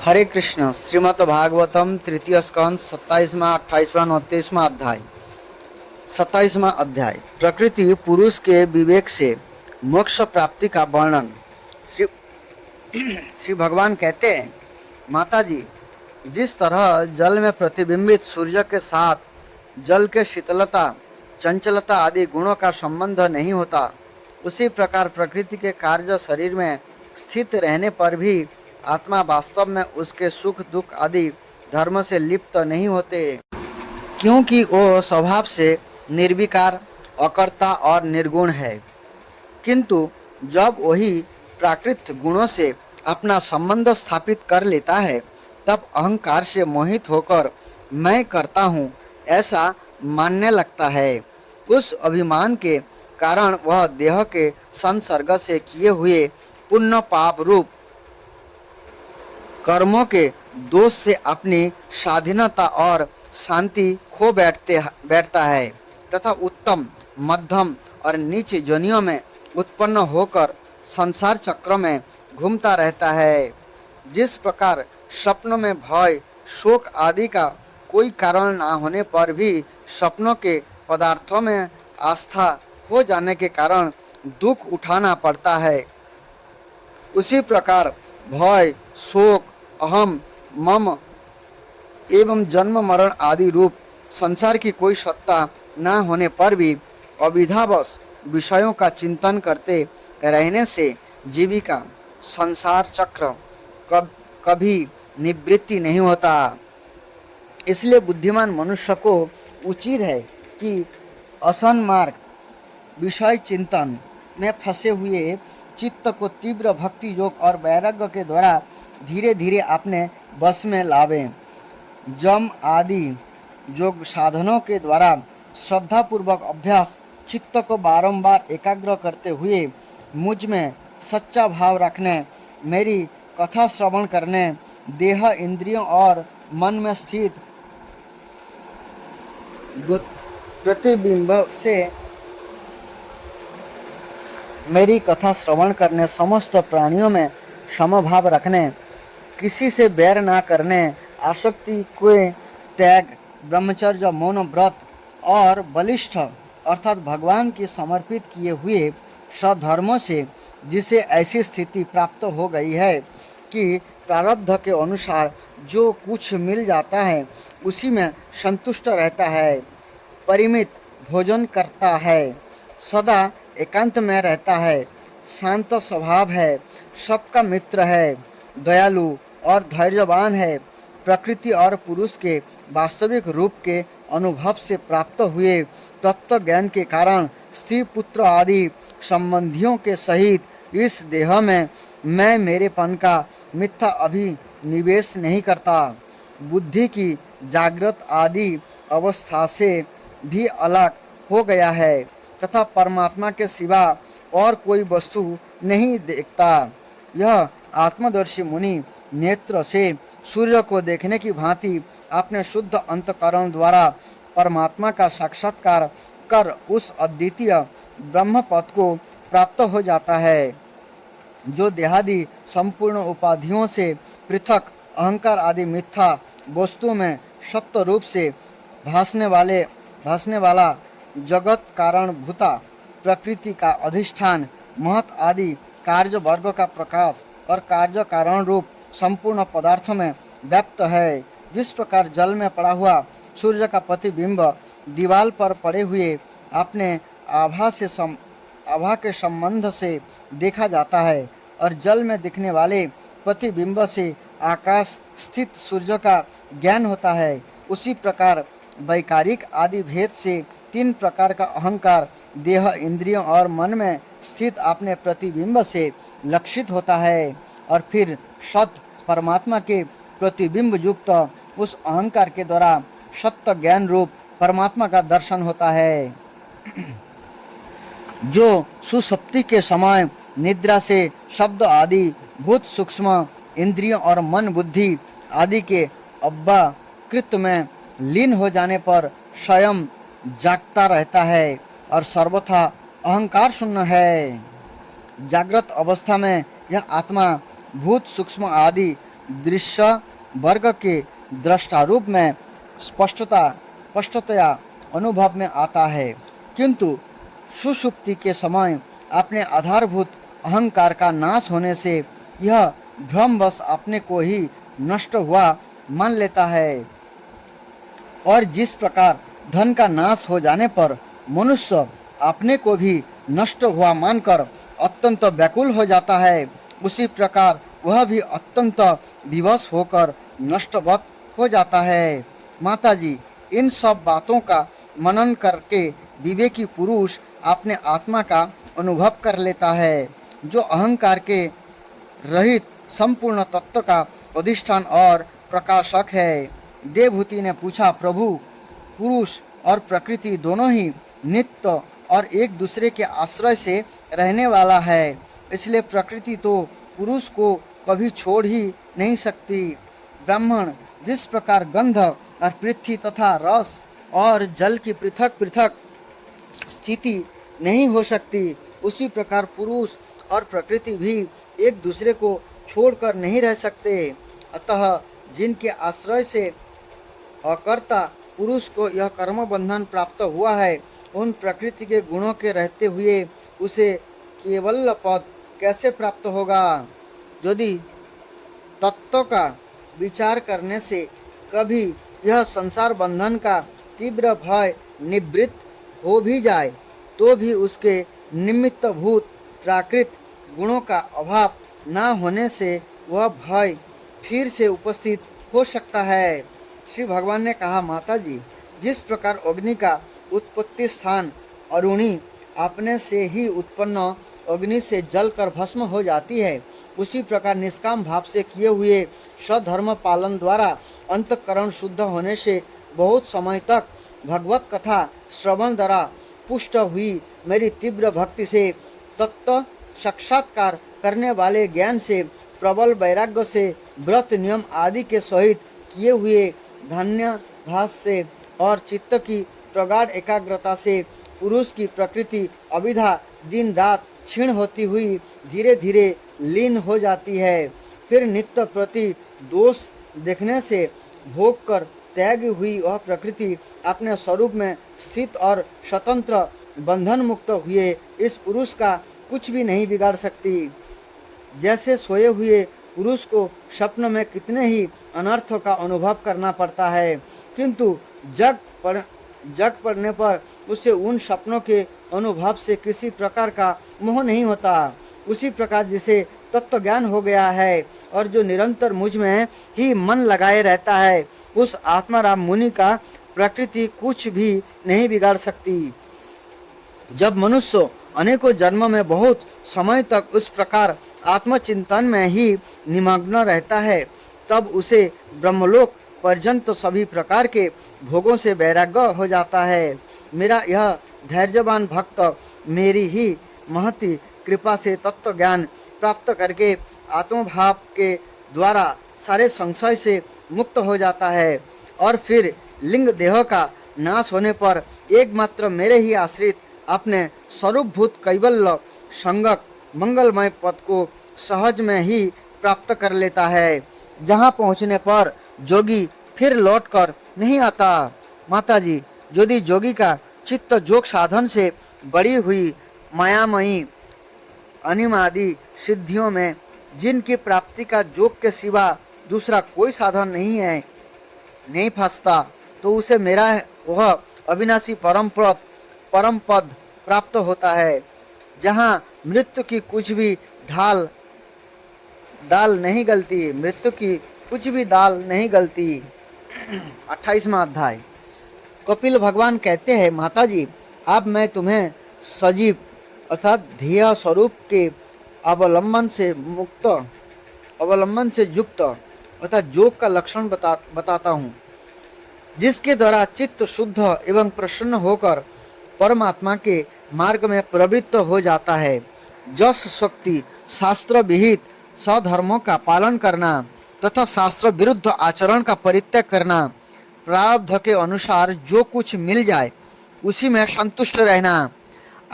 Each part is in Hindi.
हरे कृष्ण। श्रीमद् भागवतम तृतीय स्कंद 27वां 28वां 29वां अध्याय। 27वां अध्याय प्रकृति पुरुष के विवेक से मोक्ष प्राप्ति का वर्णन। श्री श्री भगवान कहते हैं, माता जी, जिस तरह जल में प्रतिबिंबित सूर्य के साथ जल के शीतलता, चंचलता आदि गुणों का संबंध नहीं होता, उसी प्रकार प्रकृति के कार्य शरीर में स्थित रहने पर भी आत्मा वास्तव में उसके सुख दुख आदि धर्म से लिप्त नहीं होते, क्योंकि वो स्वभाव से निर्विकार, अकर्ता और निर्गुण है। किंतु जब वही प्राकृत गुणों से अपना संबंध स्थापित कर लेता है, तब अहंकार से मोहित होकर मैं करता हूँ ऐसा मानने लगता है। उस अभिमान के कारण वह देह के संसर्ग से किए हुए पुण्य पाप रूप कर्मों के दोष से अपनी स्वाधीनता और शांति खो बैठता है तथा उत्तम, मध्यम और नीच योनियों में उत्पन्न होकर संसार चक्र में घूमता रहता है। जिस प्रकार स्वप्न में भय, शोक आदि का कोई कारण ना होने पर भी स्वप्नों के पदार्थों में आस्था हो जाने के कारण दुख उठाना पड़ता है, उसी प्रकार भय, शोक, अहम, मम एवं जन्म मरण आदि रूप संसार की कोई सत्ता न होने पर भी अविधावश विषयों का चिंतन करते रहने से जीविका संसार चक्र कभी निवृत्ति नहीं होता। इसलिए बुद्धिमान मनुष्य को उचित है कि असन्मार्ग विषय चिंतन में फंसे हुए चित्त को तीव्र भक्ति योग और वैराग्य के द्वारा धीरे धीरे अपने बस में लावें। जम आदि योग साधनों के द्वारा श्रद्धापूर्वक अभ्यास चित्त को बारंबार एकाग्र करते हुए मुझ में सच्चा भाव रखने, मेरी कथा श्रवण करने, देह, इंद्रियों और मन में स्थित प्रतिबिंब से मेरी कथा श्रवण करने, समस्त प्राणियों में समभाव रखने, किसी से बैर ना करने, आसक्ति के त्याग, ब्रह्मचर्य, मौन व्रत और बलिष्ठ अर्थात भगवान की समर्पित किए हुए सधर्मों से जिसे ऐसी स्थिति प्राप्त हो गई है कि प्रारब्ध के अनुसार जो कुछ मिल जाता है उसी में संतुष्ट रहता है, परिमित भोजन करता है, सदा एकांत में रहता है, शांत स्वभाव है, सबका मित्र है, दयालु और धैर्यवान है, प्रकृति और पुरुष के वास्तविक रूप के अनुभव से प्राप्त हुए तत्व ज्ञान के कारण स्त्री पुत्र आदि संबंधियों के सहित इस देह में मैं मेरेपन का मिथ्या अभिनिवेश नहीं करता, बुद्धि की जागृत आदि अवस्था से भी अलग हो गया है तथा परमात्मा के सिवा और कोई वस्तु नहीं देखता। यह आत्मदर्शी मुनि नेत्र से सूर्य को देखने की भांति अपने शुद्ध अंतकरण द्वारा परमात्मा का साक्षात्कार कर उस अद्वितीय ब्रह्म पद को प्राप्त हो जाता है, जो देहादि संपूर्ण उपाधियों से पृथक अहंकार आदि मिथ्या वस्तु में सत्य रूप से भासने वाला जगत कारण भूता प्रकृति का अधिष्ठान, महत आदि कार्य वर्ग का प्रकाश और कार्य कारण रूप संपूर्ण पदार्थों में व्याप्त है। जिस प्रकार जल में पड़ा हुआ सूर्य का प्रतिबिंब दीवाल पर पड़े हुए अपने आभा के संबंध से देखा जाता है और जल में दिखने वाले प्रतिबिंब से आकाश स्थित सूर्य का ज्ञान होता है, उसी प्रकार वैकारिक आदि भेद से तीन प्रकार का अहंकार देह, इंद्रियों और मन में स्थित अपने प्रतिबिंब से लक्षित होता है और फिर सत परमात्मा के प्रतिबिंब युक्त उस अहंकार के द्वारा सत्य ज्ञान रूप परमात्मा का दर्शन होता है, जो सुसुप्ति के समय निद्रा से शब्द आदि भूत सूक्ष्म इंद्रियों और मन बुद्धि आदि के अव्याकृत में लीन हो जाने पर स्वयं जागता रहता है और सर्वथा अहंकार शून्य है। जागृत अवस्था में यह आत्मा भूत सूक्ष्म आदि दृश्य वर्ग के दृष्टारूप में स्पष्टतया अनुभव में आता है, किंतु सुषुप्ति के समय अपने आधारभूत अहंकार का नाश होने से यह भ्रमवश अपने को ही नष्ट हुआ मान लेता है। और जिस प्रकार धन का नाश हो जाने पर मनुष्य अपने को भी नष्ट हुआ मानकर अत्यंत व्याकुल हो जाता है, उसी प्रकार वह भी अत्यंत विवश होकर नष्टवत हो जाता है। माताजी, इन सब बातों का मनन करके विवेकी पुरुष अपने आत्मा का अनुभव कर लेता है, जो अहंकार के रहित संपूर्ण तत्व का अधिष्ठान और प्रकाशक है। देवहूति ने पूछा, प्रभु, पुरुष और प्रकृति दोनों ही नित्य और एक दूसरे के आश्रय से रहने वाला है, इसलिए प्रकृति तो पुरुष को कभी छोड़ ही नहीं सकती। ब्राह्मण, जिस प्रकार गंध और पृथ्वी तथा रस और जल की पृथक पृथक स्थिति नहीं हो सकती, उसी प्रकार पुरुष और प्रकृति भी एक दूसरे को छोड़कर नहीं रह सकते। अतः जिनके आश्रय से अकर्ता पुरुष को यह कर्म बंधन प्राप्त हुआ है, उन प्रकृति के गुणों के रहते हुए उसे केवल पद कैसे प्राप्त होगा? यदि तत्व का विचार करने से कभी यह संसार बंधन का तीव्र भय निवृत्त हो भी जाए, तो भी उसके निमित्त भूत प्राकृत गुणों का अभाव न होने से वह भय फिर से उपस्थित हो सकता है। श्री भगवान ने कहा, माताजी, जिस प्रकार अग्नि का उत्पत्ति स्थान अरुणी अपने से ही उत्पन्न अग्नि से जलकर भस्म हो जाती है, उसी प्रकार निष्काम भाव से किए हुए सधर्म पालन द्वारा अंतःकरण शुद्ध होने से बहुत समय तक भगवत कथा श्रवण द्वारा पुष्ट हुई मेरी तीव्र भक्ति से तत्व साक्षात्कार करने वाले ज्ञान से प्रबल वैराग्य से व्रत नियम आदि के सहित किए हुए धन्य भास से और चित्त की प्रगाढ़ एकाग्रता से पुरुष की प्रकृति अविधा दिन रात क्षीण होती हुई धीरे धीरे लीन हो जाती है। फिर नित्य प्रति दोष देखने से भोग कर त्यागी हुई वह प्रकृति अपने स्वरूप में स्थित और स्वतंत्र बंधन मुक्त हुए इस पुरुष का कुछ भी नहीं बिगाड़ सकती। जैसे सोए हुए पुरुष को स्वप्न में कितने ही अनर्थों का अनुभव करना पड़ता है, किंतु जग पड़ने पर उसे उन सपनों के अनुभव से किसी प्रकार का मोह नहीं होता। उसी प्रकार जिसे तत्व ज्ञान हो गया है और जो निरंतर मुझ में ही मन लगाए रहता है, उस आत्माराम मुनि का प्रकृति कुछ भी नहीं बिगाड़ सकती। जब मनुष्य अनेकों जन्मों में बहुत समय तक उस प्रकार आत्मचिंतन में ही निमग्न रहता है, तब उसे ब्रह्मलोक पर्यंत सभी प्रकार के भोगों से वैराग्य हो जाता है। मेरा यह धैर्यवान भक्त मेरी ही महती कृपा से तत्व ज्ञान प्राप्त करके आत्मभाव के द्वारा सारे संशय से मुक्त हो जाता है और फिर लिंग देह का नाश होने पर एकमात्र मेरे ही आश्रित अपने स्वरूपभूत कैवल्य संगक मंगलमय पद को सहज में ही प्राप्त कर लेता है, जहाँ पहुँचने पर जोगी फिर लौटकर नहीं आता। माताजी, यदि जोगी का चित्त जोग साधन से बड़ी हुई मायामयी अनिमादि सिद्धियों में जिनकी प्राप्ति का जोग के सिवा दूसरा कोई साधन नहीं फंसता, तो उसे मेरा वह अविनाशी परम पद प्राप्त होता है, जहाँ मृत्यु की कुछ भी दाल नहीं गलती। मृत्यु की कुछ भी दाल नहीं गलती। 28वां अध्याय। कपिल भगवान कहते हैं, माताजी, अब मैं तुम्हें सजीव अर्थात ध्येय स्वरूप के अवलंबन से युक्त अर्थात योग का लक्षण बताता हूँ, जिसके द्वारा चित्त शुद्ध एवं प्रसन्न होकर परमात्मा के मार्ग में प्रवृत्त हो जाता है। जस शक्ति शास्त्र विहित सधर्मों का पालन करना तथा शास्त्र विरुद्ध आचरण का परित्याग करना, प्रारब्ध के अनुसार जो कुछ मिल जाए उसी में संतुष्ट रहना,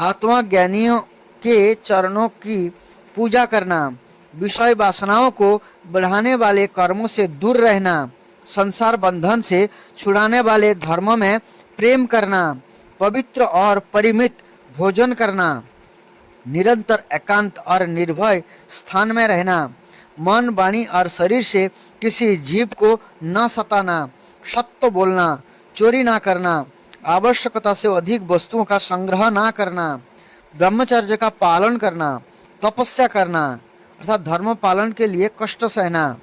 आत्मज्ञानियों के चरणों की पूजा करना, विषय वासनाओं को बढ़ाने वाले कर्मों से दूर रहना, संसार बंधन से छुड़ाने वाले धर्मों में प्रेम करना, पवित्र और परिमित भोजन करना, निरंतर एकांत और निर्भय स्थान में रहना, मन वाणी और शरीर से किसी जीव को न सताना, सत्य बोलना, चोरी ना करना, आवश्यकता से अधिक वस्तुओं का संग्रह ना करना, ब्रह्मचर्य का पालन करना, तपस्या करना अर्थात धर्म पालन के लिए कष्ट सहना,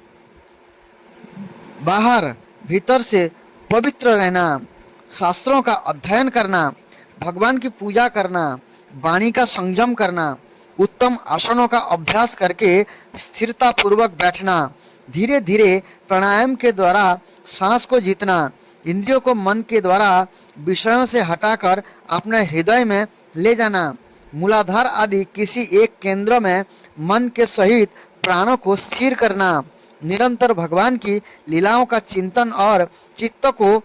बाहर भीतर से पवित्र रहना, शास्त्रों का अध्ययन करना, भगवान की पूजा करना, वाणी का संयम करना, उत्तम आसनों का अभ्यास करके स्थिरता पूर्वक बैठना, धीरे धीरे प्राणायाम के द्वारा सांस को जीतना, इंद्रियों को मन के द्वारा विषयों से हटाकर अपने हृदय में ले जाना, मूलाधार आदि किसी एक केंद्र में मन के सहित प्राणों को स्थिर करना, निरंतर भगवान की लीलाओं का चिंतन और चित्त को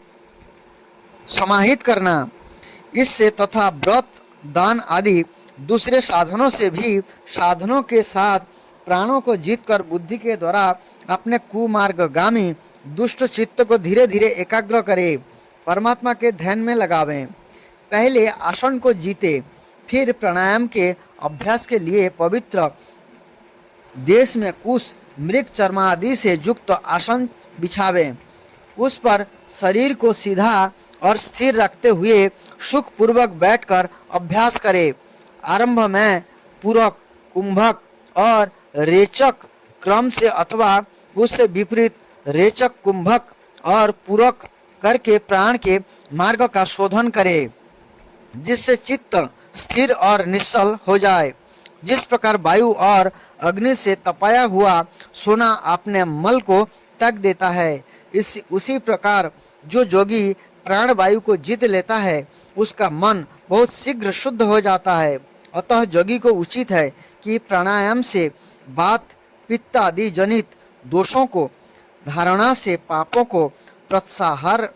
समाहित करना। इससे तथा व्रत दान आदि दूसरे साधनों से भी साधनों के साथ प्राणों को जीतकर बुद्धि के द्वारा अपने कुमार्गगामी दुष्ट चित्त को धीरे धीरे एकाग्र करे, परमात्मा के ध्यान में लगावें। पहले आसन को जीते, फिर प्राणायाम के अभ्यास के लिए पवित्र देश में कुश मृग चर्मा आदि से युक्त आसन बिछावे, उस पर शरीर को सीधा और स्थिर रखते हुए सुख पूर्वक बैठकर अभ्यास करे। आरंभ में पूरक, कुंभक और रेचक क्रम से अथवा उससे विपरीत रेचक, कुंभक और पूरक करके प्राण के मार्ग का शोधन करे, जिससे चित्त स्थिर और निश्चल हो जाए। जिस प्रकार वायु और अग्नि से तपाया हुआ सोना अपने मल को त्याग देता है, उसी प्रकार जो योगी प्राण वायु को जीत लेता है उसका मन बहुत शीघ्र शुद्ध हो जाता है। अतः योगी को उचित है कि प्राणायाम से वात, पित्त आदि जनित दोषों को, धारणा से पापों को, प्रत्याहार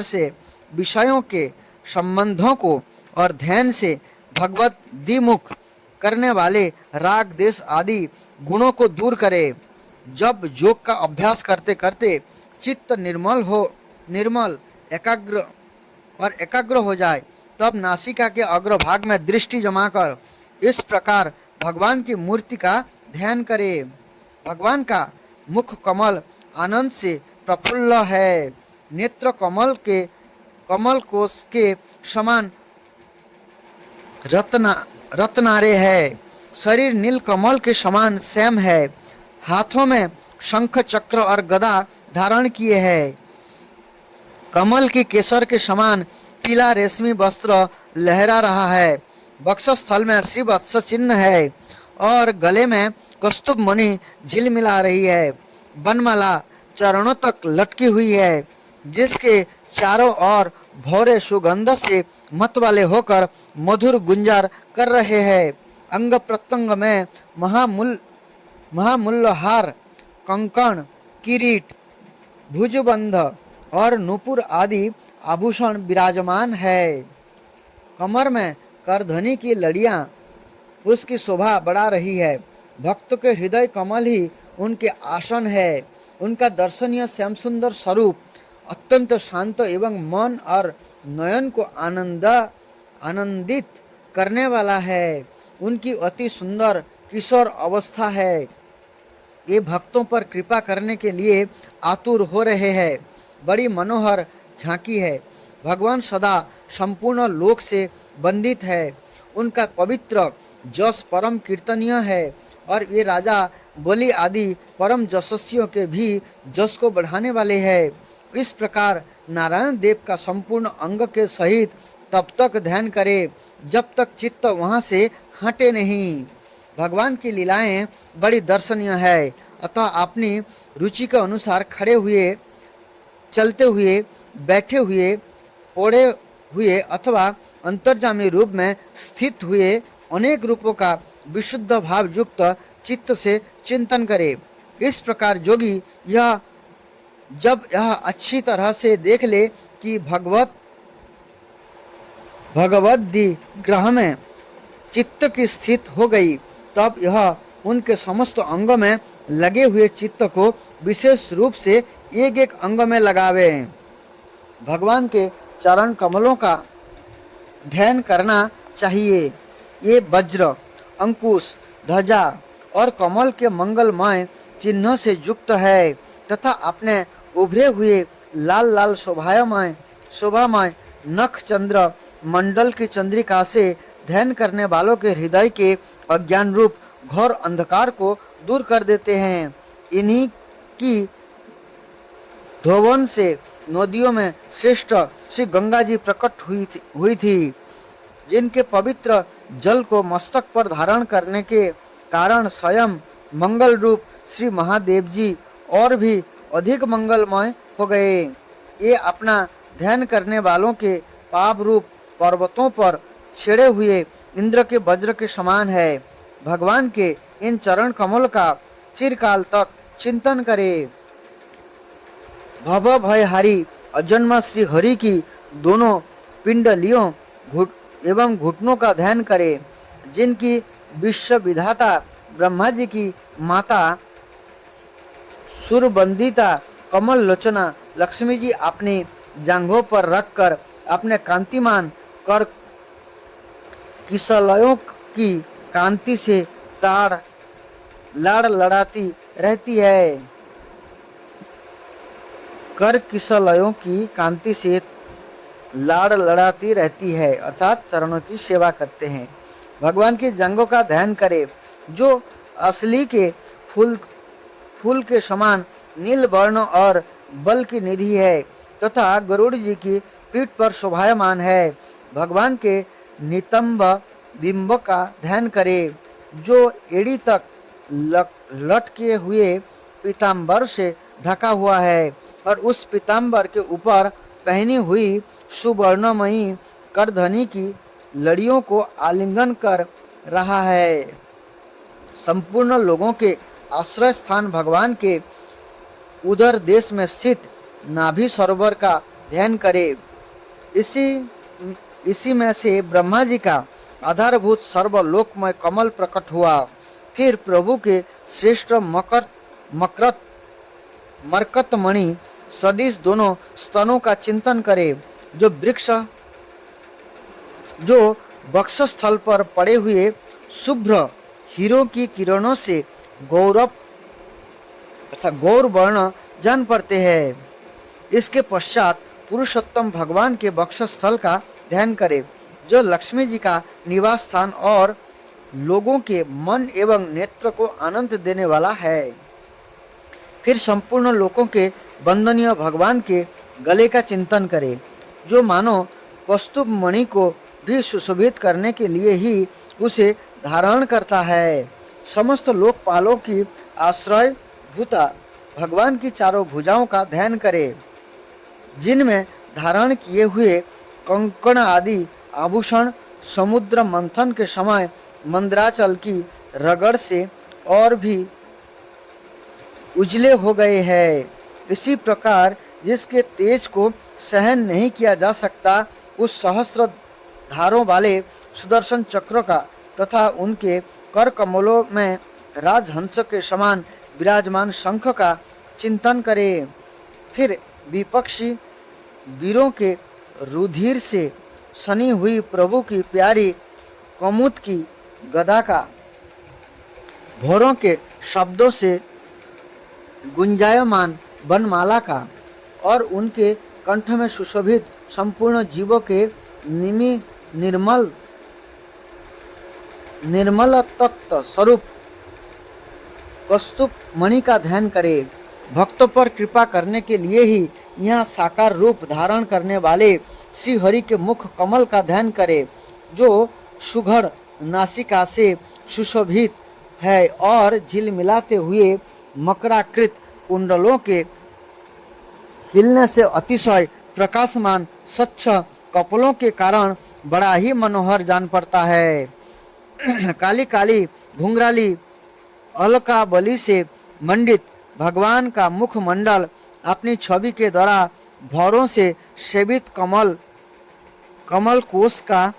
से विषयों के संबंधों को और ध्यान से भगवत दिमुख करने वाले राग, देश आदि गुणों को दूर करे। जब योग का अभ्यास करते करते चित्त निर्मल एकाग्र हो जाए, तब नासिका के अग्रभाग में दृष्टि जमाकर इस प्रकार भगवान की मूर्ति का ध्यान करे। भगवान का मुख कमल आनंद से प्रफुल्ल है, नेत्र कमल कोश के समान रत्नारे है, शरीर नील कमल के समान श्याम है, हाथों में शंख चक्र और गदा धारण किए है, कमल की केसर के समान पीला रेशमी वस्त्र लहरा रहा है, वक्षस्थल में श्रीवत्स चिन्ह है और गले में कस्तूभ मणि झिलमिला रही है, बनमाला चरणों तक लटकी हुई है, जिसके चारों ओर भौरे सुगंध से मत वाले होकर मधुर गुंजार कर रहे हैं। अंग प्रत्यंग में महामूल्यहार, कंकण, किरीट, भुजबंध और नूपुर आदि आभूषण विराजमान है। कमर में करधनी की लड़ियां उसकी शोभा बढ़ा रही है। भक्त के हृदय कमल ही उनके आसन है। उनका दर्शनीय श्याम सुंदर स्वरूप अत्यंत शांत एवं मन और नयन को आनंदित करने वाला है। उनकी अति सुंदर किशोर अवस्था है। ये भक्तों पर कृपा करने के लिए आतुर हो रहे हैं। बड़ी मनोहर झांकी है। भगवान सदा संपूर्ण लोक से बंदित है। उनका पवित्र जस परम कीर्तनीय है और ये राजा बलि आदि परम यशस्वियों के भी जस को बढ़ाने वाले हैं। इस प्रकार नारायण देव का संपूर्ण अंग के सहित तब तक ध्यान करे जब तक चित्त वहाँ से हटे नहीं। भगवान की लीलाएं बड़ी दर्शनीय है। अतः अपनी रुचि के अनुसार खड़े हुए, चलते हुए, बैठे हुए, ओढ़े हुए अथवा अंतर्जामी रूप में स्थित हुए अनेक रूपों का विशुद्ध भाव युक्त चित्त से चिंतन करे। इस प्रकार योगी जब यह अच्छी तरह से देख ले कि भगवत ग्रह में चित्त की स्थित हो गई, तब यह उनके समस्त अंगों में लगे हुए चित्त को विशेष रूप से एक एक अंग में लगावे। भगवान के चरण कमलों का ध्यान करना चाहिए। ये वज्र, अंकुश, ध्वजा और कमल के मंगलमय चिन्हों से युक्त है तथा अपने उभरे हुए लाल लाल शोभामय नख चंद्र मंडल की चंद्रिका से ध्यान करने वालों के हृदय के अज्ञान रूप घोर अंधकार को दूर कर देते हैं। इन्हीं की धोवन से नदियों में श्रेष्ठ श्री गंगा जी प्रकट हुई थी, जिनके पवित्र जल को मस्तक पर धारण करने के कारण स्वयं मंगल रूप श्री महादेव जी और भी अधिक मंगलमय हो गए। ये अपना ध्यान करने वालों के पाप रूप पर्वतों पर छेड़े हुए इंद्र के वज्र के समान है। भगवान के इन चरण कमल का चिरकाल तक चिंतन करे। भव भयहारी अजन्मा श्री हरि की दोनों पिंडलियों एवं घुटनों का ध्यान करे, जिनकी विश्व विधाता ब्रह्मा जी की माता सुरबंदिता कमल लोचना लक्ष्मी जी अपनी जांघों पर रखकर अपने कांतिमान कर किसलयों की कांति से लाड़ लड़ाती रहती है। कर किसलयों की कांति से लाड़ लड़ाती रहती है, अर्थात चरणों की सेवा करते हैं। भगवान की जांघों का ध्यान करे, जो असली के फूल के समान नील वर्ण और बल की निधि है तथा गरुड़ जी की पीठ पर शोभायमान है। भगवान के नितंब बिंब का ध्यान करे, जो एड़ी तक लटके हुए पीताम्बर से ढका हुआ है और उस पीताम्बर के ऊपर पहनी हुई सुवर्णमयी करधनी की लड़ियों को आलिंगन कर रहा है। संपूर्ण लोगों के आश्रय स्थान भगवान के उदर देश में स्थित नाभि सरोवर का ध्यान करे। इसी में से ब्रह्मा जी का आधारभूत सर्वलोकमय कमल प्रकट हुआ। फिर प्रभु के श्रेष्ठ मरकतमणि सदिश दोनों स्तनों का चिंतन करे, जो वक्षस्थल पर पड़े हुए शुभ्र हीरों की किरणों से गौर वर्ण जान पड़ते हैं। इसके पश्चात पुरुषोत्तम भगवान के वक्षस्थल का ध्यान करे, जो लक्ष्मी जी का निवास स्थान और लोगों के मन एवं नेत्र को आनंद देने वाला है। फिर संपूर्ण लोगों के वंदनीय भगवान के गले का चिंतन करे, जो मानो कौस्तुभ मणि को भी सुशोभित करने के लिए ही उसे धारण करता है। समस्त लोकपालों की आश्रय भूता भगवान की चारों भुजाओं का ध्यान करे, जिनमें धारण किए हुए कंकण आदि आभूषण समुद्र मंथन के समय मंद्राचल की रगड़ से और भी उजले हो गए हैं। इसी प्रकार जिसके तेज को सहन नहीं किया जा सकता, उस सहस्त्र धारों वाले सुदर्शन चक्र का तथा उनके कर कमलों में राजहंस के समान विराजमान शंख का चिंतन करे। फिर विपक्षी वीरों के रुधिर से सनी हुई प्रभु की प्यारी कमुत की गदा का भोरों के शब्दों से गुंजायमान बनमाला का और उनके कंठ में सुशोभित संपूर्ण जीवों के निर्मल तत्व स्वरूप कौस्तुभ मणि का ध्यान करे। भक्तों पर कृपा करने के लिए ही यहाँ साकार रूप धारण करने वाले श्री हरि के मुख कमल का ध्यान करे, जो सुघड़ नासिका से सुशोभित है और झिलमिलाते हुए मकराकृत कुंडलों के हिलने से अतिशय प्रकाशमान स्वच्छ कपलों के कारण बड़ा ही मनोहर जान पड़ता है। काली काली घुंघराली अलका बलि से मंडित भगवान का मुखमंडल अपनी छवि के द्वारा भौरों से सेवित कमल कोश का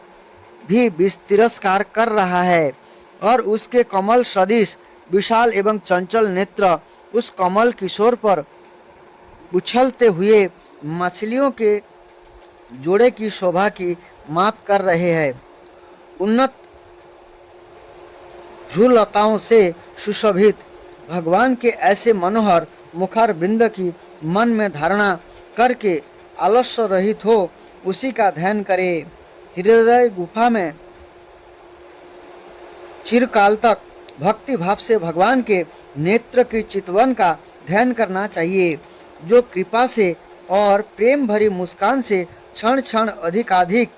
भी तिरस्कार कर रहा है और उसके कमल सदृश विशाल एवं चंचल नेत्र उस कमल किशोर पर उछलते हुए मछलियों के जोड़े की शोभा की मात कर रहे हैं। उन्नत भ्रूलताओं से सुशोभित भगवान के ऐसे मनोहर मुखार बिंद की मन में धारणा करके आलस्य रहित हो उसी का ध्यान करे। हृदय गुफा में चिरकाल तक भक्ति भाव से भगवान के नेत्र की चितवन का ध्यान करना चाहिए, जो कृपा से और प्रेम भरी मुस्कान से क्षण क्षण अधिकाधिक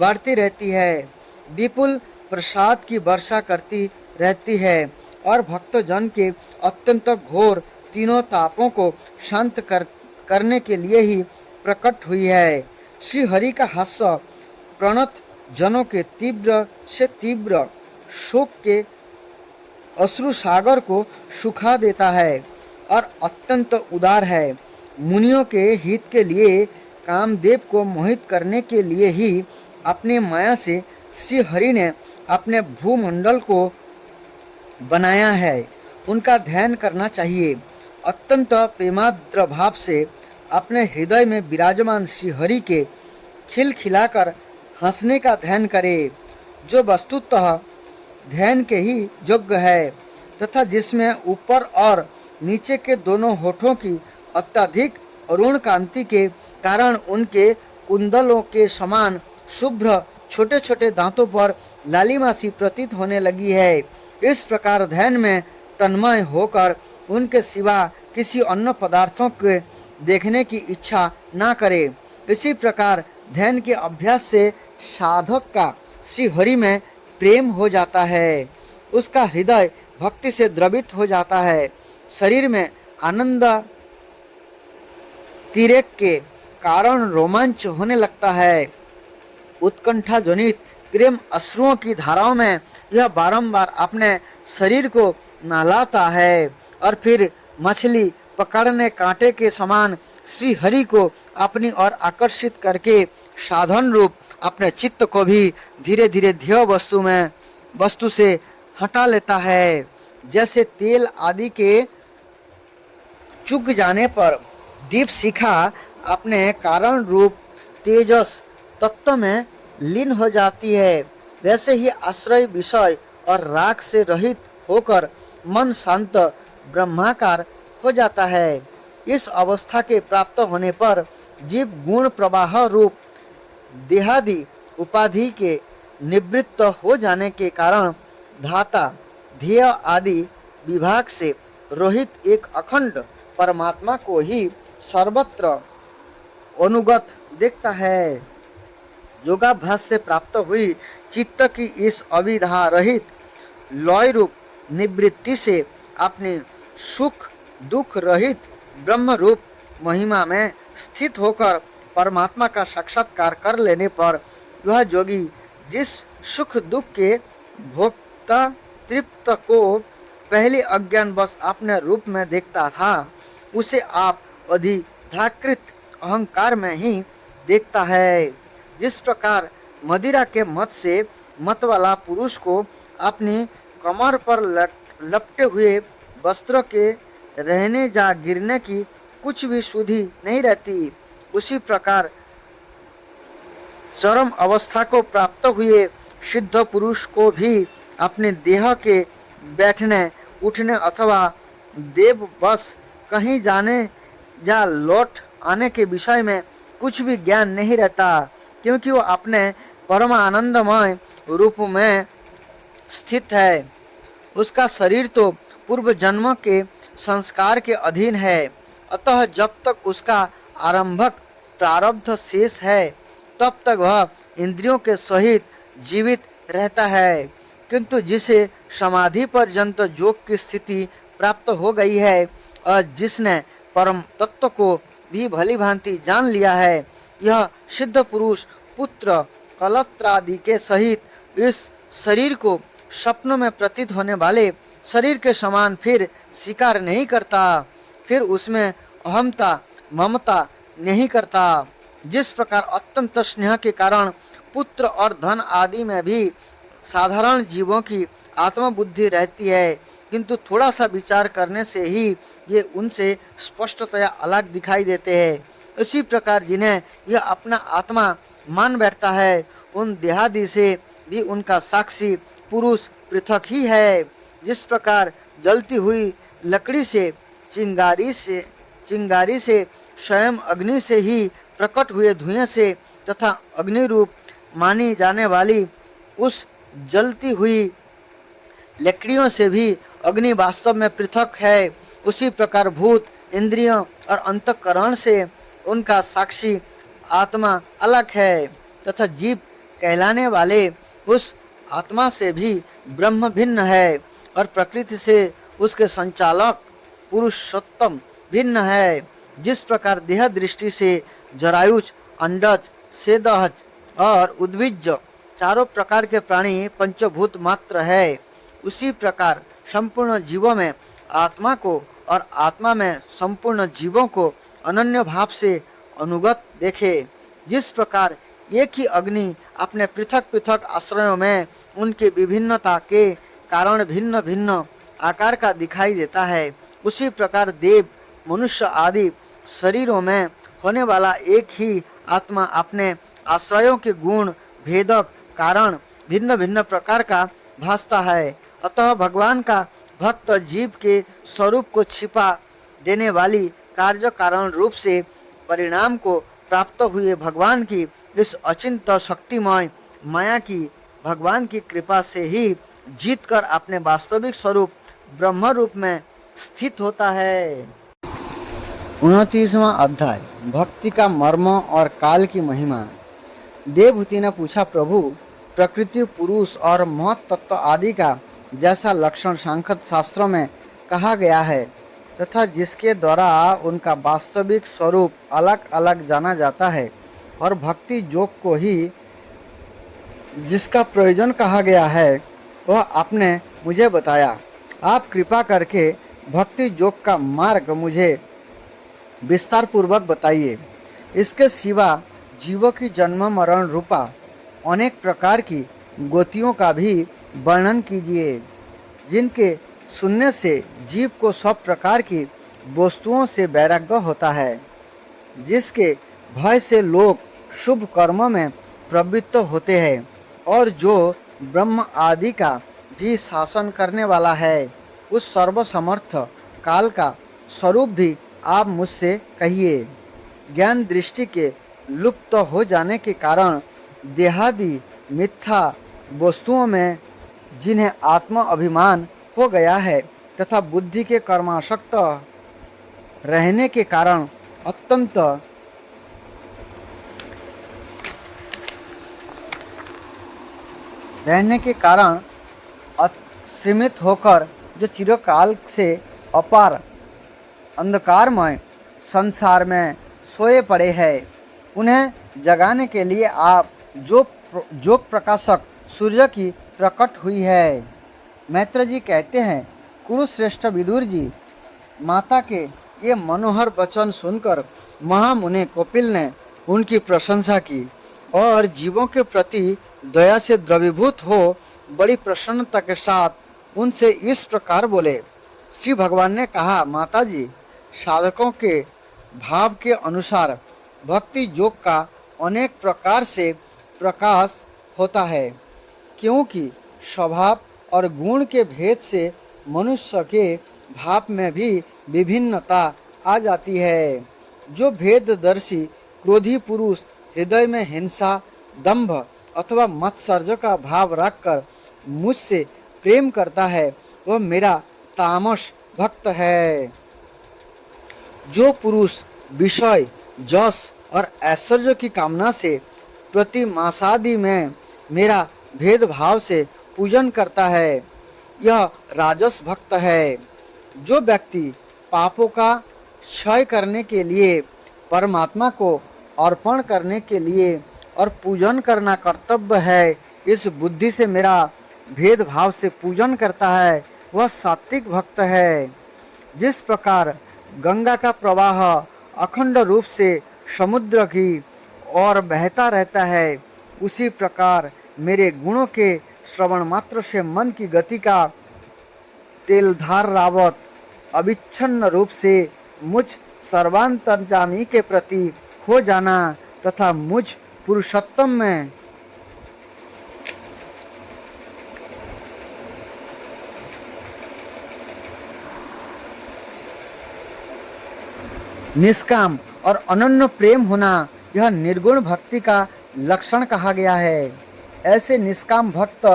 बढ़ती रहती है, विपुल प्रसाद की वर्षा करती रहती है और भक्तजन के अत्यंत घोर तीनों तापों को शांत करने के लिए ही प्रकट हुई है। श्री हरि का हास्य प्रणत जनों के तीव्र से तीव्र शोक के अश्रु सागर को सुखा देता है और अत्यंत उदार है। मुनियों के हित के लिए कामदेव को मोहित करने के लिए ही अपने माया से श्री हरि ने अपने भूमंडल को बनाया है। उनका ध्यान करना चाहिए। अत्यंत प्रेमाद्र भाव से अपने हृदय में विराजमान श्री हरि के खिलखिलाकर हंसने का ध्यान करे, जो वस्तुतः ध्यान के ही योग्य है तथा जिसमें ऊपर और नीचे के दोनों होठों की अत्यधिक अरुण कांति के कारण उनके कुंडलों के समान शुभ्र छोटे छोटे दांतों पर लालिमा सी प्रतीत होने लगी है। इस प्रकार ध्यान में तन्मय होकर उनके सिवा किसी अन्य पदार्थों के देखने की इच्छा ना करे। इसी प्रकार ध्यान के अभ्यास से साधक का श्री हरि में प्रेम हो जाता है, उसका हृदय भक्ति से द्रवित हो जाता है, शरीर में आनंद तिरेक के कारण रोमांच होने लगता है। उत्कंठा जनित प्रेम अश्रुओं की धाराओं में यह बारंबार अपने शरीर को नहलाता है और फिर मछली पकड़ने कांटे के समान श्री हरि को अपनी ओर आकर्षित करके साधन रूप अपने चित्त को भी धीरे धीरे ध्येय वस्तु से हटा लेता है। जैसे तेल आदि के चुक जाने पर दीप शिखा अपने कारण रूप तेजस तत्व में लीन हो जाती है, वैसे ही आश्रय विषय और राग से रहित होकर मन शांत ब्रह्माकार हो जाता है। इस अवस्था के प्राप्त होने पर जीव गुण प्रवाह रूप देहादि उपाधि के निवृत्त हो जाने के कारण धाता ध्येय आदि विभाग से रहित एक अखंड परमात्मा को ही सर्वत्र अनुगत देखता है। योगाभ्यास से प्राप्त हुई चित्त की इस अविधा रहित लय रूप निवृत्ति से अपनी सुख दुख रहित ब्रह्म रूप महिमा में स्थित होकर परमात्मा का साक्षात्कार कर लेने पर वह योगी जिस सुख दुख के भोक्ता तृप्त को पहले अज्ञानवश अपने रूप में देखता था, उसे आप अधिधाकृत अहंकार में ही देखता है। जिस प्रकार मदिरा के मत से मत वाला पुरुष को अपनी कमर पर लपटे हुए वस्त्र के रहने जा गिरने की कुछ भी सुधि नहीं रहती, उसी प्रकार चरम अवस्था को प्राप्त हुए सिद्ध पुरुष को भी अपने देह के बैठने उठने अथवा देव बस कहीं जाने या लौट आने के विषय में कुछ भी ज्ञान नहीं रहता, क्योंकि वो अपने परम आनंदमय रूप में स्थित है। उसका शरीर तो पूर्व जन्म के संस्कार के अधीन है, अतः जब तक उसका आरंभक प्रारब्ध शेष है तब तक वह इंद्रियों के सहित जीवित रहता है। किंतु जिसे समाधि पर्यंत योग की स्थिति प्राप्त हो गई है और जिसने परम तत्व को भी भली भांति जान लिया है, यह सिद्ध पुरुष पुत्र कलत्रादि के सहित इस शरीर को स्वप्न में प्रतीत होने वाले शरीर के समान फिर स्वीकार नहीं करता, फिर उसमें अहमता ममता नहीं करता। जिस प्रकार अत्यंत स्नेह के कारण पुत्र और धन आदि में भी साधारण जीवों की आत्मबुद्धि रहती है, किंतु थोड़ा सा विचार करने से ही ये उनसे स्पष्टतया अलग दिखाई देते हैं। इसी प्रकार जिन्हें यह अपना आत्मा मान बैठता है, उन देहादि से भी उनका साक्षी पुरुष पृथक ही है। जिस प्रकार जलती हुई लकड़ी से चिंगारी से स्वयं अग्नि से ही प्रकट हुए धुएं से तथा अग्नि रूप मानी जाने वाली उस जलती हुई लकड़ियों से भी अग्नि वास्तव में पृथक है, उसी प्रकार भूत इंद्रियों और अंतःकरण से उनका साक्षी आत्मा अलग है तथा जीव कहलाने वाले उस आत्मा से भी ब्रह्म भिन्न है और प्रकृति से उसके संचालक पुरुषोत्तम भिन्न है। जिस प्रकार देह दृष्टि से जरायुज, अंडज, सेदहज और उद्भिज चारों प्रकार के प्राणी पंचभूत मात्र है, उसी प्रकार संपूर्ण जीवों में आत्मा को और आत्मा में संपूर्ण जीवों को अनन्य भाव से अनुगत देखे। जिस प्रकार एक ही अग्नि अपने पृथक पृथक आश्रयों में उनकी विभिन्नता के कारण भिन्न भिन्न आकार का दिखाई देता है, उसी प्रकार देव, मनुष्य आदि शरीरों में होने वाला एक ही आत्मा अपने आश्रयों के गुण भेदक कारण भिन्न भिन्न प्रकार का भासता है। अतः भगवान का भक्त जीव के स्वरूप को छिपा देने वाली कार्य कारण रूप से परिणाम को प्राप्त हुए भगवान की इस अचिंत शक्तिमय माया की भगवान की कृपा से ही जीतकर अपने वास्तविक स्वरूप ब्रह्म रूप में स्थित होता है। 29वां अध्याय भक्ति का मर्म और काल की महिमा। देवहूति ने पूछा, प्रभु प्रकृति, पुरुष और महत तत्व आदि का जैसा लक्षण सांख्य शास्त्रों में कहा गया है तथा जिसके द्वारा उनका वास्तविक स्वरूप अलग अलग जाना जाता है और भक्ति योग को ही जिसका प्रयोजन कहा गया है वह आपने मुझे बताया। आप कृपा करके भक्ति योग का मार्ग मुझे विस्तार पूर्वक बताइए। इसके सिवा जीवों की जन्म मरण रूपा अनेक प्रकार की गतियों का भी वर्णन कीजिए, जिनके सुनने से जीव को सब प्रकार की वस्तुओं से वैराग्य होता है, जिसके भय से लोग शुभ कर्मों में प्रवृत्त होते हैं और जो ब्रह्म आदि का भी शासन करने वाला है। उस सर्वसमर्थ काल का स्वरूप भी आप मुझसे कहिए। ज्ञान दृष्टि के लुप्त हो जाने के कारण देहादि मिथ्या वस्तुओं में जिन्हें आत्म अभिमान हो गया है तथा बुद्धि के कर्मासक्त रहने के कारण अत्यंत सीमित होकर जो चिरकाल से अपार अंधकारमय संसार में सोए पड़े हैं, उन्हें जगाने के लिए आप जो प्रकाशक सूर्य की प्रकट हुई है। मैत्र जी कहते हैं, कुरुश्रेष्ठ विदुर जी, माता के ये मनोहर वचन सुनकर महामुनि कपिल ने उनकी प्रशंसा की और जीवों के प्रति दया से द्रवीभूत हो बड़ी प्रसन्नता के साथ उनसे इस प्रकार बोले। श्री भगवान ने कहा, माता जी, साधकों के भाव के अनुसार भक्ति योग का अनेक प्रकार से प्रकाश होता है, क्योंकि स्वभाव और गुण के भेद से मनुष्य के भाव में भी विभिन्नता आ जाती है। जो भेददर्शी क्रोधी पुरुष हृदय में हिंसा, दंभ अथवा मत्सर्ज का भाव रखकर मुझसे प्रेम करता है, वह मेरा तामस भक्त है। जो पुरुष विषय, जस और ऐश्वर्य की कामना से प्रति मासादि में मेरा भेदभाव से पूजन करता है, यह राजस भक्त है। जो व्यक्ति पापों का क्षय करने के लिए परमात्मा को अर्पण करने के लिए और पूजन करना कर्तव्य है, इस बुद्धि से मेरा भेदभाव से पूजन करता है, वह सात्विक भक्त है। जिस प्रकार गंगा का प्रवाह अखंड रूप से समुद्र की ओर बहता रहता है, उसी प्रकार मेरे गुणों के श्रवण मात्र से मन की गति का तेलधार रावत अविच्छिन्न रूप से मुझ सर्वांतर्यामी के प्रति हो जाना तथा मुझ पुरुषोत्तम में निष्काम और अनन्य प्रेम होना, यह निर्गुण भक्ति का लक्षण कहा गया है। ऐसे निष्काम भक्त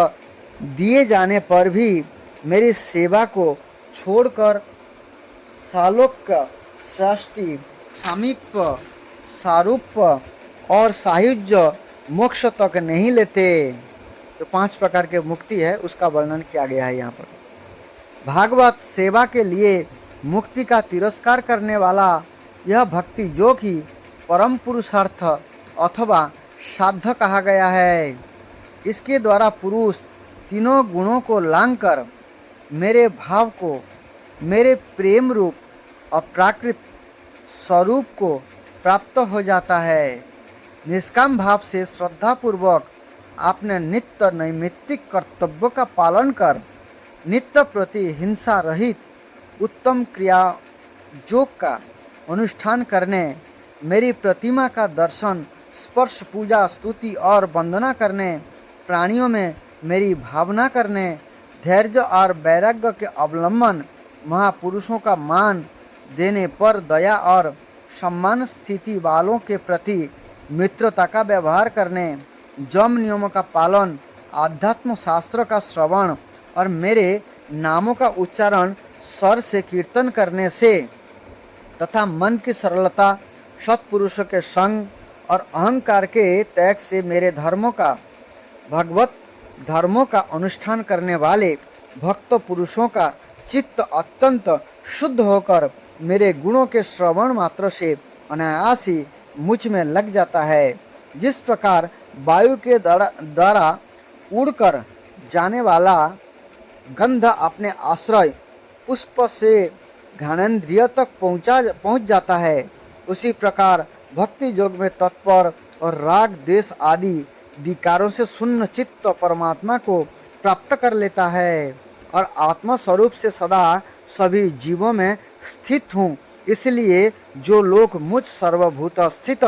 दिए जाने पर भी मेरी सेवा को छोड़कर सालोक्य, सृष्टि, सामीप्य, सारूप्य और सायुज्य मोक्ष तक नहीं लेते। तो 5 प्रकार के मुक्ति है, उसका वर्णन किया गया है यहाँ पर। भागवत सेवा के लिए मुक्ति का तिरस्कार करने वाला यह भक्ति योग ही परम पुरुषार्थ अथवा साध्य कहा गया है। इसके द्वारा पुरुष तीनों गुणों को लांघकर मेरे भाव को, मेरे प्रेम रूप अप्राकृत स्वरूप को प्राप्त हो जाता है। निष्काम भाव से श्रद्धापूर्वक आपने नित्य नैमित्तिक कर्तव्य का पालन कर नित्य प्रति हिंसा रहित उत्तम क्रिया योग का अनुष्ठान करने, मेरी प्रतिमा का दर्शन, स्पर्श, पूजा, स्तुति और वंदना करने, प्राणियों में मेरी भावना करने, धैर्य और वैराग्य के अवलंबन, महापुरुषों का मान देने पर दया और सम्मान स्थिति वालों के प्रति मित्रता का व्यवहार करने, जम नियमों का पालन, आध्यात्म शास्त्र का श्रवण और मेरे नामों का उच्चारण स्वर से कीर्तन करने से तथा मन की सरलता, सत्पुरुषों के संग और अहंकार के त्याग से मेरे धर्मों का, भगवत धर्मों का अनुष्ठान करने वाले भक्त पुरुषों का चित्त अत्यंत शुद्ध होकर मेरे गुणों के श्रवण मात्र से अनायास ही मुझ में लग जाता है। जिस प्रकार वायु के द्वारा उड़कर जाने वाला गंध अपने आश्रय पुष्प से घ्राणेन्द्रिय तक पहुंच जाता है, उसी प्रकार भक्ति योग में तत्पर और राग देश आदि विकारों से शून्य चित्त परमात्मा को प्राप्त कर लेता है और आत्मा स्वरूप से सदा सभी जीवों में स्थित हूँ। इसलिए जो लोग मुझ सर्वभूत स्थित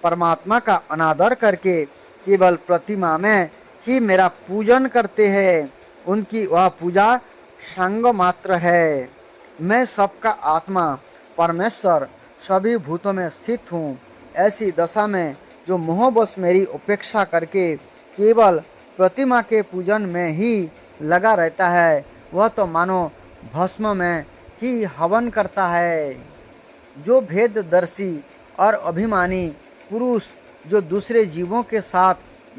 परमात्मा का अनादर करके केवल प्रतिमा में ही मेरा पूजन करते हैं, उनकी वह पूजा संग मात्र है। मैं सबका आत्मा परमेश्वर सभी भूतों में स्थित हूँ। ऐसी दशा में जो मोहवश मेरी उपेक्षा करके केवल प्रतिमा के पूजन में ही लगा रहता है, वह तो मानो भस्म में ही हवन करता है। जो भेददर्शी और अभिमानी पुरुष जो दूसरे जीवों के साथ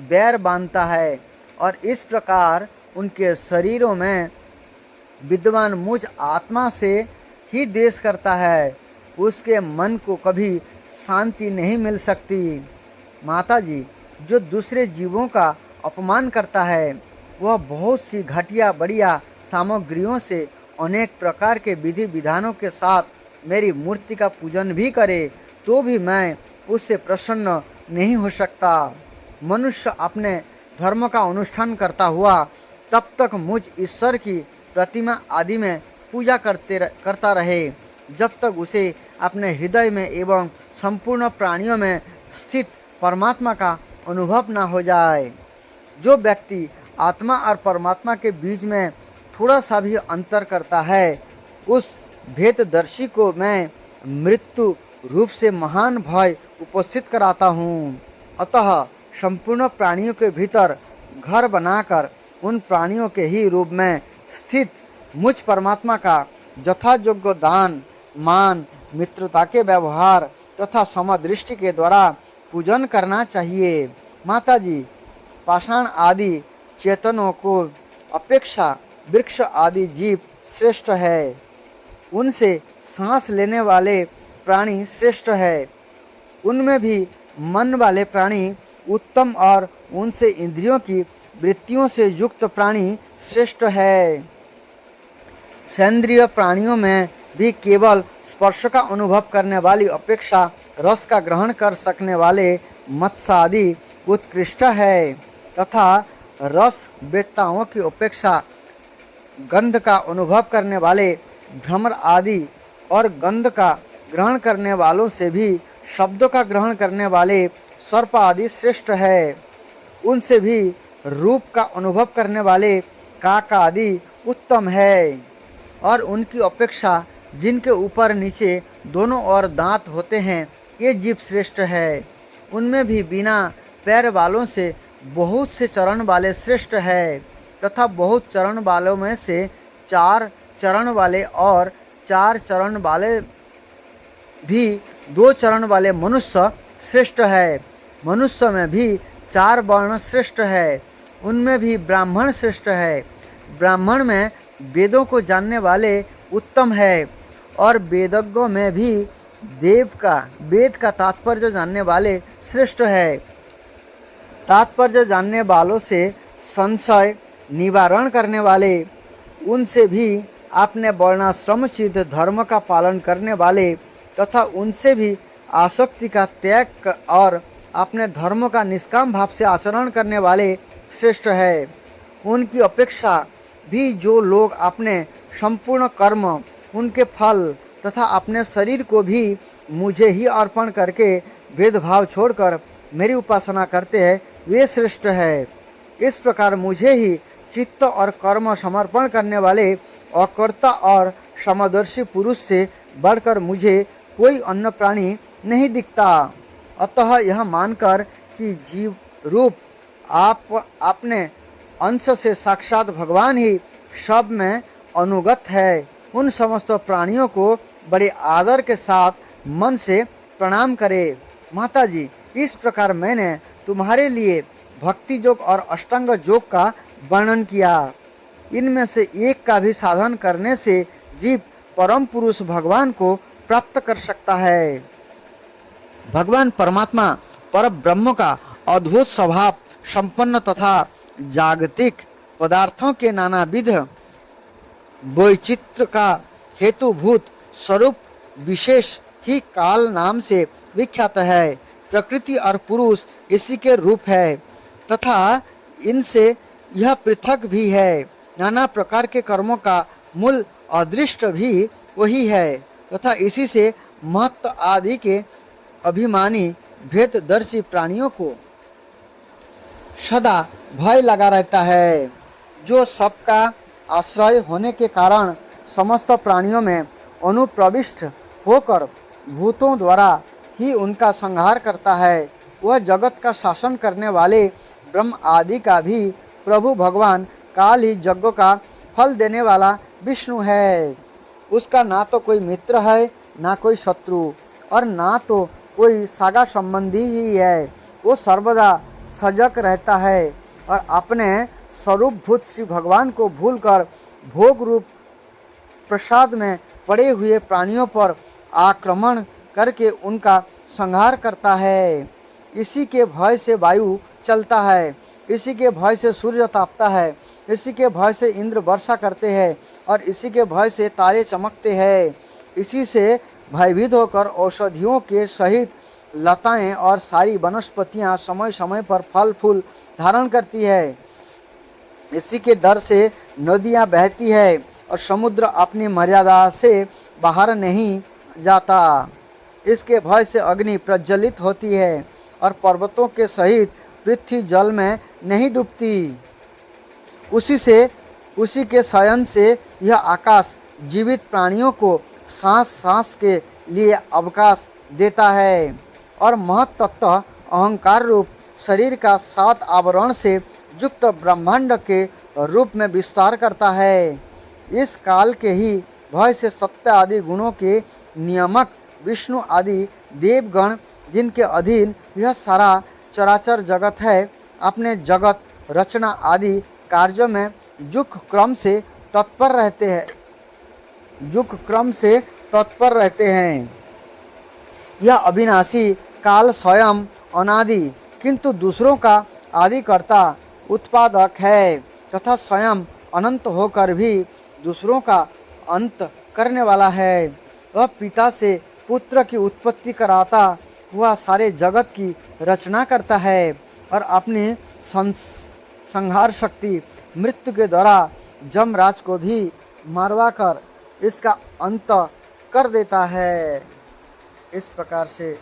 बैर बांधता है और इस प्रकार उनके शरीरों में विद्वान मुझ आत्मा से ही द्वेष करता है, उसके मन को कभी शांति नहीं मिल सकती। माता जी, जो दूसरे जीवों का अपमान करता है, वह बहुत सी घटिया बढ़िया सामग्रियों से अनेक प्रकार के विधि विधानों के साथ मेरी मूर्ति का पूजन भी करे तो भी मैं उससे प्रसन्न नहीं हो सकता। मनुष्य अपने धर्म का अनुष्ठान करता हुआ तब तक मुझ ईश्वर की प्रतिमा आदि में पूजा करता रहे जब तक उसे अपने हृदय में एवं संपूर्ण प्राणियों में स्थित परमात्मा का अनुभव न हो जाए। जो व्यक्ति आत्मा और परमात्मा के बीच में थोड़ा सा भी अंतर करता है, उस भेददर्शी को मैं मृत्यु रूप से महान भय उपस्थित कराता हूँ। अतः संपूर्ण प्राणियों के भीतर घर बनाकर उन प्राणियों के ही रूप में स्थित मुझ परमात्मा का यथायोग्य दान, मान, मित्रता के व्यवहार तथा समदृष्टि के द्वारा पूजन करना चाहिए। माता जी, पाषाण आदि चेतनों को अपेक्षा वृक्ष आदि जीव श्रेष्ठ है। उनसे सांस लेने वाले प्राणी श्रेष्ठ है। उनमें भी मन वाले प्राणी उत्तम और उनसे इंद्रियों की वृत्तियों से युक्त प्राणी श्रेष्ठ है। सेंद्रिय प्राणियों में भी केवल स्पर्श का अनुभव करने वाली अपेक्षा रस का ग्रहण कर सकने वाले मत्स्य आदि उत्कृष्ट है तथा रस वेत्ताओं की अपेक्षा गंध का अनुभव करने वाले भ्रमर आदि और गंध का ग्रहण करने वालों से भी शब्दों का ग्रहण करने वाले सर्प आदि श्रेष्ठ है। उनसे भी रूप का अनुभव करने वाले काक आदि उत्तम है। और उनकी अपेक्षा जिनके ऊपर नीचे दोनों ओर दांत होते हैं ये जीव श्रेष्ठ है। उनमें भी बिना पैर वालों से बहुत से चरण वाले श्रेष्ठ है, तथा बहुत चरण वालों में से 4 चरण वाले और 4 चरण वाले भी 2 चरण वाले मनुष्य श्रेष्ठ है। मनुष्य में भी 4 वर्ण श्रेष्ठ है, उनमें भी ब्राह्मण श्रेष्ठ है। ब्राह्मण में वेदों को जानने वाले उत्तम है, और वेदज्ञों में भी वेद का तात्पर्य जानने वाले श्रेष्ठ है। तात्पर्य जानने वालों से संशय निवारण करने वाले, उनसे भी आपने वर्णाश्रमसिद्ध धर्म का पालन करने वाले, तथा उनसे भी आसक्ति का त्याग और अपने धर्म का निष्काम भाव से आचरण करने वाले श्रेष्ठ है। उनकी अपेक्षा भी जो लोग अपने संपूर्ण कर्म, उनके फल तथा अपने शरीर को भी मुझे ही अर्पण करके भेदभाव छोड़कर मेरी उपासना करते हैं वे श्रेष्ठ है। इस प्रकार मुझे ही चित्त और कर्म समर्पण करने वाले अकर्ता और समदर्शी पुरुष से बढ़कर मुझे कोई अन्य प्राणी नहीं दिखता। अतः यह मानकर कि जीव रूप आप अपने अंश से साक्षात भगवान ही सब में अनुगत है, उन समस्त प्राणियों को बड़े आदर के साथ मन से प्रणाम करे। माता जी, इस प्रकार मैंने तुम्हारे लिए भक्ति योग और अष्टांग योग का वर्णन किया। इनमें से एक का भी साधन करने से जीव परम पुरुष भगवान को प्राप्त कर सकता है। भगवान परमात्मा पर ब्रह्म का अद्भुत स्वभाव संपन्न तथा जागतिक पदार्थों के नानाविध वैचित्र का हेतुभूत स्वरूप विशेष ही काल नाम से विख्यात है। प्रकृति और पुरुष इसी के रूप है, तथा इनसे यह पृथक भी है। नाना प्रकार के कर्मों का मूल अदृष्ट भी वही है, तथा इसी से महत्व आदि के अभिमानी भेददर्शी प्राणियों को सदा भय लगा रहता है। जो सबका आश्रय होने के कारण समस्त प्राणियों में अनुप्रविष्ट होकर भूतों द्वारा ही उनका संहार करता है, वह जगत का शासन करने वाले ब्रह्म आदि का भी प्रभु भगवान काल ही यज्ञ का फल देने वाला विष्णु है। उसका ना तो कोई मित्र है, ना कोई शत्रु, और ना तो कोई सागा संबंधी ही है। वो सर्वदा सजग रहता है और अपने स्वरूप भूत श्री भगवान को भूलकर भोग रूप प्रसाद में पड़े हुए प्राणियों पर आक्रमण करके उनका संहार करता है। इसी के भय से वायु चलता है, इसी के भय से सूर्य तापता है, इसी के भय से इंद्र वर्षा करते हैं, और इसी के भय से तारे चमकते हैं। इसी से भयभीत होकर औषधियों के सहित लताएं और सारी वनस्पतियां समय समय पर फल फूल धारण करती है। इसी के डर से नदियां बहती है और समुद्र अपनी मर्यादा से बाहर नहीं जाता। इसके भय से अग्नि प्रज्वलित होती है और पर्वतों के सहित पृथ्वी जल में नहीं डूबती। उसी के शयन से यह आकाश जीवित प्राणियों को सांस सांस के लिए अवकाश देता है और महत्तत्व अहंकार रूप शरीर का 7 आवरण से युक्त ब्रह्मांड के रूप में विस्तार करता है। इस काल के ही भय से सत्य आदि गुणों के नियामक विष्णु आदि देवगण, जिनके अधीन यह सारा चराचर जगत है, अपने जगत रचना आदि कार्यों में युग क्रम से तत्पर रहते हैं। यह अविनाशी काल स्वयं अनादि किंतु दूसरों का आदि कर्ता उत्पादक है, तथा स्वयं अनंत होकर भी दूसरों का अंत करने वाला है। वह पिता से पुत्र की उत्पत्ति कराता हुआ सारे जगत की रचना करता है और अपनी संहार शक्ति मृत्यु के द्वारा जमराज को भी मरवा कर इसका अंत कर देता है। इस प्रकार से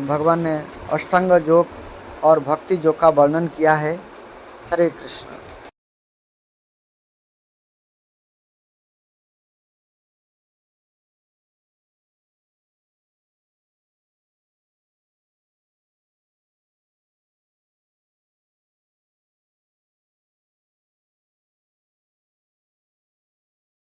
भगवान ने अष्टांग योग और भक्ति योग का वर्णन किया है। हरे कृष्ण।